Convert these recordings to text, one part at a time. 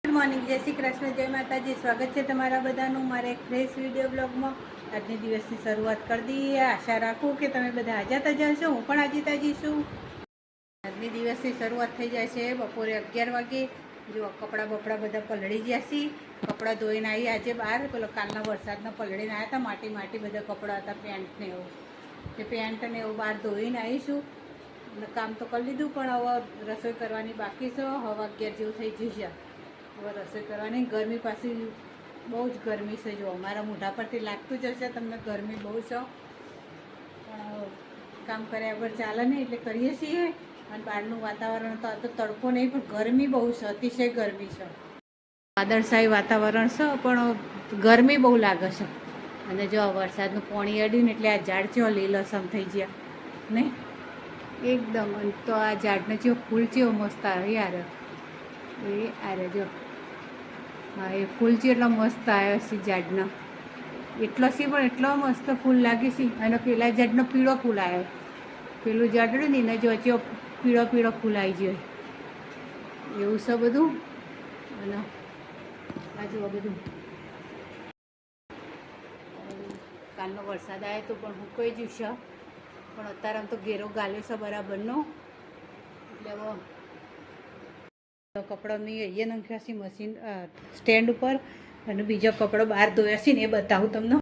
Good morning, જય શ્રી કૃષ્ણ, જય માતાજી. સ્વાગત છે તમારા બધાનું મારા એક ફ્રેશ વિડીયો બ્લોગમાં. આજની દિવસની શરૂઆત કરી દઈએ. આશા રાખું કે તમે બધા હાજર તાજા છો. હું પણ હાજી તાજી છું. આજની દિવસની શરૂઆત થઈ જાય છે બપોરે 11 વાગે. જો કપડાં બપડા બધા પલળી ગયા છે. કપડાં ધોઈને આવી આજે બહાર. પેલો કાલના વરસાદના પલળીને આવ્યા હતા. માટી બધા કપડાં હતા, પેન્ટ ને એવું. તે પેન્ટ ને એવું બહાર ધોઈને આવીશું. કામ તો કરી લીધું, પણ હવે રસોઈ કરવાની બાકી છે. હવે 11 જેવું થઈ જશે. હવે રસોઈ કરવાની. ગરમી પાછી બહુ જ ગરમી છે. જો અમારા મોઢા પરથી લાગતું જ હશે તમને, ગરમી બહુ છે. પણ કામ કર્યા વગર ચાલે નહીં, એટલે કરીએ છીએ. અને બહારનું વાતાવરણ તો આ તો તડકો નહીં, પણ ગરમી બહુ છે, અતિશય ગરમી છે. વાદળછાયું વાતાવરણ છે, પણ ગરમી બહુ લાગે છે. અને જો વરસાદનું પાણી અડ્યું ને એટલે આ ઝાડ છે લીલાછમ થઈ ગયા નહીં એકદમ. તો આ ઝાડને જેવો ફૂલ જેવો મસ્ત આવે યાર. એ આરે જો, હા, એ ફૂલ છે એટલો મસ્ત આવ્યો છે ઝાડનો. એટલો સી પણ એટલો મસ્ત ફૂલ લાગે છે. અને પેલા ઝાડનો પીળો ફૂલ આવ્યો. પેલું ઝાડનું ને એને જો વચ્ચે પીળો ફૂલ આવી ગયો એવું છે બધું. અને આ જુઓ બધું. કાલનો વરસાદ આવ્યો તો પણ હુકાઈ ગયું છે. પણ અત્યારે આમ તો ઘેરો ગાલ્યો છે બરાબરનો. એટલે હવે કપડો મેં અહીંયા નાખ્યા છે મશીન સ્ટેન્ડ ઉપર. અને બીજો કપડો બહાર ધોયા છે ને એ બતાવું તમને.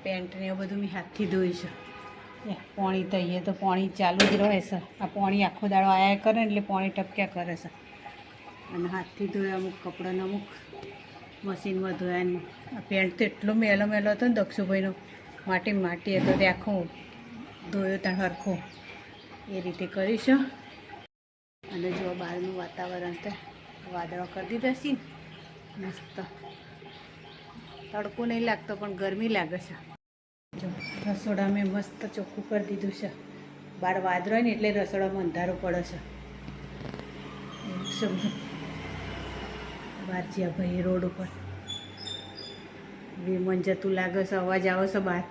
પેન્ટ ને એવું બધું મેં હાથથી ધોઈ છે. પાણી તો અહીંયા તો પાણી ચાલુ જ રહે છે. આ પાણી આખો દાડો આયા કરે ને એટલે પાણી ટપક્યા કરે છે. અને હાથથી ધોયા અમુક કપડાને અમુક મશીનમાં ધોયા ને. આ પેન્ટ તો એટલો મેલો હતો ને દક્ષુભાઈનો, માટી હતો તે આખું ધોયો ત્યાં હરખો એ રીતે કરીશું. અને જો બહારનું વાતાવરણ તો વાદળો કરી દીધા છે ને મસ્ત. તડકો નહીં લાગતો પણ ગરમી લાગે છે. જો રસોડા મેં મસ્ત ચોખ્ખું કરી દીધું છે. બહાર વાદળ હોય ને એટલે રસોડામાં અંધારું પડે છે. એવું છે બધું. બહાર જ્યાં ભાઈ રોડ ઉપર વિમન જતું લાગે છે, અવાજ આવે છે બહાર.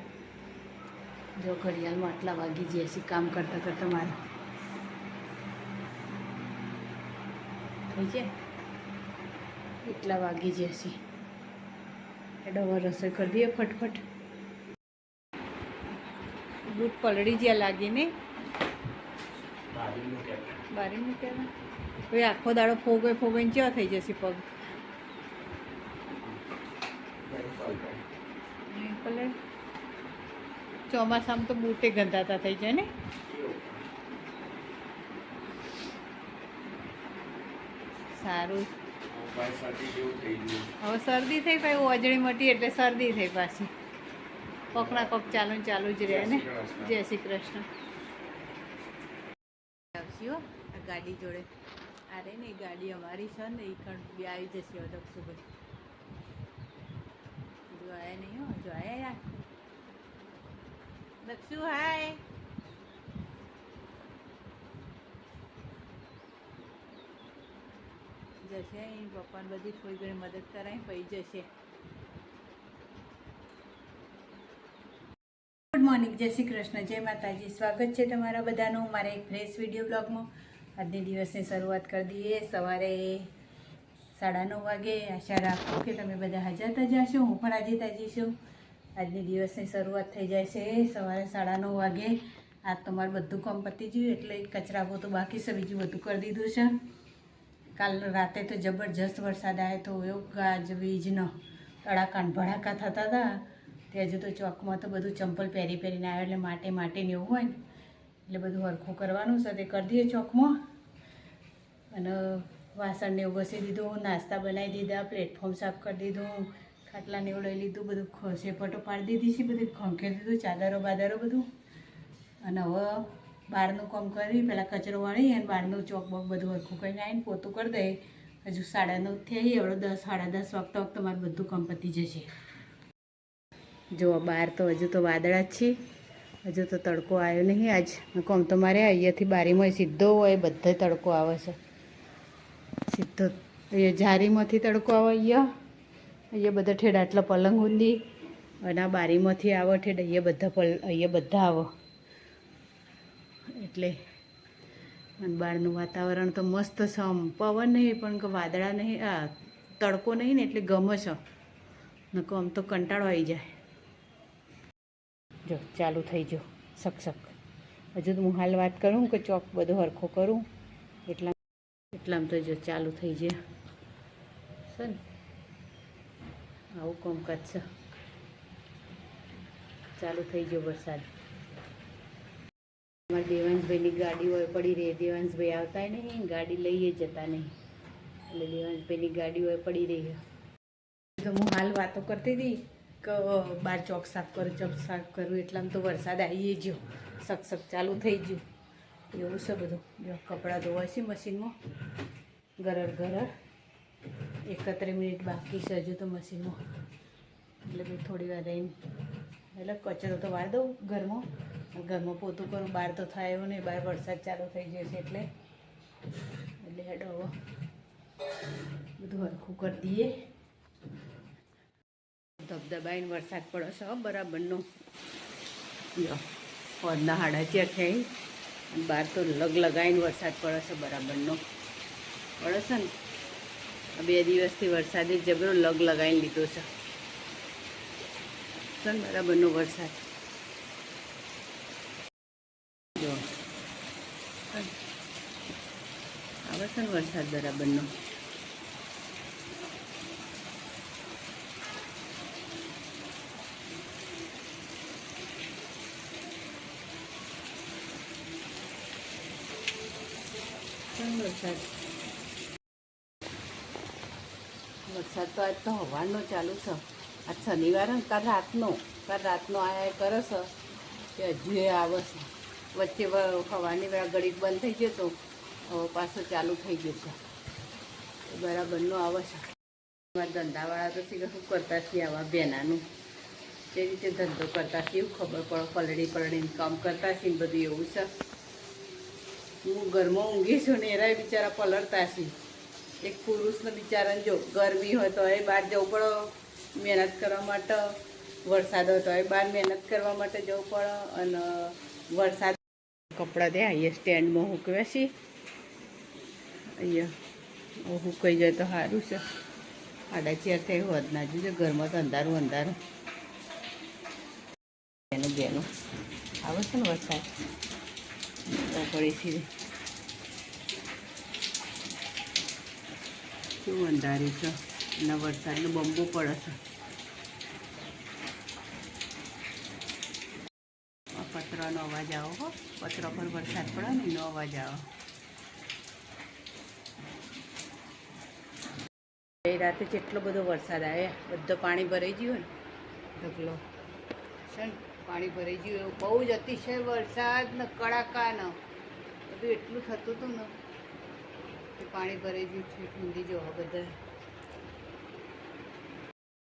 જો ઘડિયાળમાં આટલા વાગી જાય છે કામ કરતાં મારે થઈ જાય એટલા વાગી જશે. એટલે હવે રસોઈ કરી દઈએ ફટફટ. બૂટ પલળી જ્યાં લાગીને બારી મૂક્યા. હવે આખો દાડો ફોગોઈને ચેવા થઈ જશે પગ. ચોમાસામાં તો બૂટે ગંધાતા થઈ જાય ને. સારું. હવે શરદી થઈ પાછી ઓજળી મટી એટલે શરદી થઈ પાછી. પકડા પગ ચાલુ જ રહે ને. જય શ્રી કૃષ્ણ. આવશે હો આ ગાડી જોડે. અરે ને એ ગાડી અમારી છે ને, એ ખંડ બી આવી જશે હવે દક્ષુભાઈ. જો આયા નહીં હો, જો આયા યાર. દક્ષુ હાય. જશે અહીં પપ્પાને બધી થોડી ઘણી મદદ કરાય પછી જશે. ગુડ મોર્નિંગ, જય શ્રી કૃષ્ણ, જય માતાજી. સ્વાગત છે તમારા બધાનું મારા એક ફ્રેશ વિડીયો બ્લોગમાં. આજની દિવસની શરૂઆત કરી દઈએ સવારે 9:30 વાગે. આશા રાખું કે તમે બધા હાજર તાજા છો. હું પણ હાજી તાજી છું. આજની દિવસની શરૂઆત થઈ જાય છે સવારે 9:30 વાગે. આજ તમારે બધું કામ પતી ગયું એટલે કચરા પોતું બાકી છે, બીજું બધું કરી દીધું છે. કાલ રાતે તો જબરજસ્ત વરસાદ આવ્યો તો એવો ગાજવીજનો તડાકા ભડાકા થતા હતા. તે હજુ તો ચોકમાં તો બધું ચંપલ પહેરીને આવ્યો એટલે માટીને એવું હોય ને એટલે બધું હરખું કરવાનું છે. તે કરી દઈએ ચોકમાં. અને વાસણને એવું ઘસી દીધું, નાસ્તા બનાવી દીધા, પ્લેટફોર્મ સાફ કરી દીધું, ખાટલાને એવું લઈ લીધું, બધું ખસેપટો પાડી દીધી છે, બધું ખંખેરી દીધું, ચાદરો બાદરો બધું. અને હવે બહારનું કામ કરી પહેલાં કચરો વાળી અને બહારનું ચોક બોક બધું હરખું કરીને આવીને પોતું કરી દઈએ. હજુ 9:30 થઈ, હવે 10 સાડા 10 વાગતા મારે બધું કામ પતી જશે. જો બહાર તો હજુ તો વાદળા જ છે, હજુ તો તડકો આવ્યો નહીં. આજ કોમ તો મારે અહીંયાથી બારીમાં સીધો હોય બધે તડકો આવે છે. સીધો અહીંયા જારીમાંથી તડકો આવે. અહીંયા બધા ઠેડા આટલા પલંગ ઊંધી અને આ બારીમાંથી આવે ઠેડ અહીંયા બધા આવે એટલે. અને બહારનું વાતાવરણ તો મસ્ત છે. આમ પવન નહીં પણ કે વાદળા નહીં, આ તડકો નહીં ને એટલે ગમે છે, નકો આમ તો કંટાળો આવી જાય. જો ચાલુ થઈ ગયો સક. હજુ તો હું હાલ વાત કરું કે ચોક બધો હરખો કરું એટલામાં તો જો ચાલુ થઈ જાય છે ને. આવું કામકાજ છે. ચાલુ થઈ ગયો વરસાદ. અમારા દેવાંશભાઈની ગાડી હોય પડી રહી. દેવાંશભાઈ આવતા નહીં, ગાડી લઈએ જતા નહીં, એટલે દેવાંશભાઈની ગાડી હોય પડી રહી. તો હું હાલ વાતો કરતી હતી કે બાર ચોક સાફ કરું એટલામાં તો વરસાદ આવી ગયો. સક ચાલુ થઈ ગયું. એવું છે બધું. જો કપડાં ધોવાય છે મશીનમાં. ગરર 31 મિનિટ બાકી છે હજુ તો મશીનમાં. એટલે ભાઈ થોડી વાર રહીને એટલે કચરો તો વાર દઉં ઘરમાં પોતું કરું. બહાર તો થાય એવું નહીં, બહાર વરસાદ ચાલુ થઈ ગયો છે એટલે હેડો હવે બધું હરખું કરી દઈએ. ધબધબાઈને વરસાદ પડે છે બરાબરનો. પદના 4:30 થઈ અને બહાર તો લગાવીને વરસાદ પડે છે બરાબરનો. પડે છે ને. 2 દિવસથી વરસાદે જબરો લગાવીને લીધો છે બરાબરનો વરસાદ. જો આવે છે ને વરસાદ બરાબરનો. વરસાદ તો આજ તો હવાનો ચાલુ છે. આજ શનિવાર ને કાલ રાતનો આયા કરે છે કે હજુ એ આવે છે. વચ્ચે હવાની ઘડીક બંધ થઈ ગયો તો હવે પાછો ચાલુ થઈ ગયો છે. બરાબરનો આવે છે. ધંધાવાળા તો શું કરતા છીએ આવા બેનાનું તે રીતે ધંધો કરતા છીએ એવું ખબર પડે. પલડીને કામ કરતા છીએ બધું એવું છે. હું ઘરમાં ઊંઘી છું ને એરાય બિચારા પલળતા છે. એક પુરુષને બિચારાને જો ગરમી હોય તો એ બહાર જવું પડે મહેનત કરવા માટે, વરસાદ હોય તો એ બહાર મહેનત કરવા માટે જવું પડે. અને વરસાદ કપડાં દે અહીંયા સ્ટેન્ડમાં મૂકવ્યા છે. અહીંયા સુકાઈ જાય તો સારું છે. 4:30 થઈ હોત ના જોજો. ઘરમાં તો અંધારું બેનું આવે છે ને વરસાદ પડી છે. કેવું અંધારી છે અને વરસાદનો બંબો પડે છે. પતરાનો અવાજ આવો હો. પતરા પર વરસાદ પડે ને એનો અવાજ આવો. એ રાતે જેટલો બધો વરસાદ આવ્યા બધો પાણી ભરાઈ ગયું ને ઢગલો છે ને. પાણી ભરાઈ ગયું એવું બહુ જ અતિશય વરસાદ ને કડાકા ને બધું એટલું થતું હતું ને કે પાણી ભરાઈ ગયું છે. ઠંડી જોવા બધા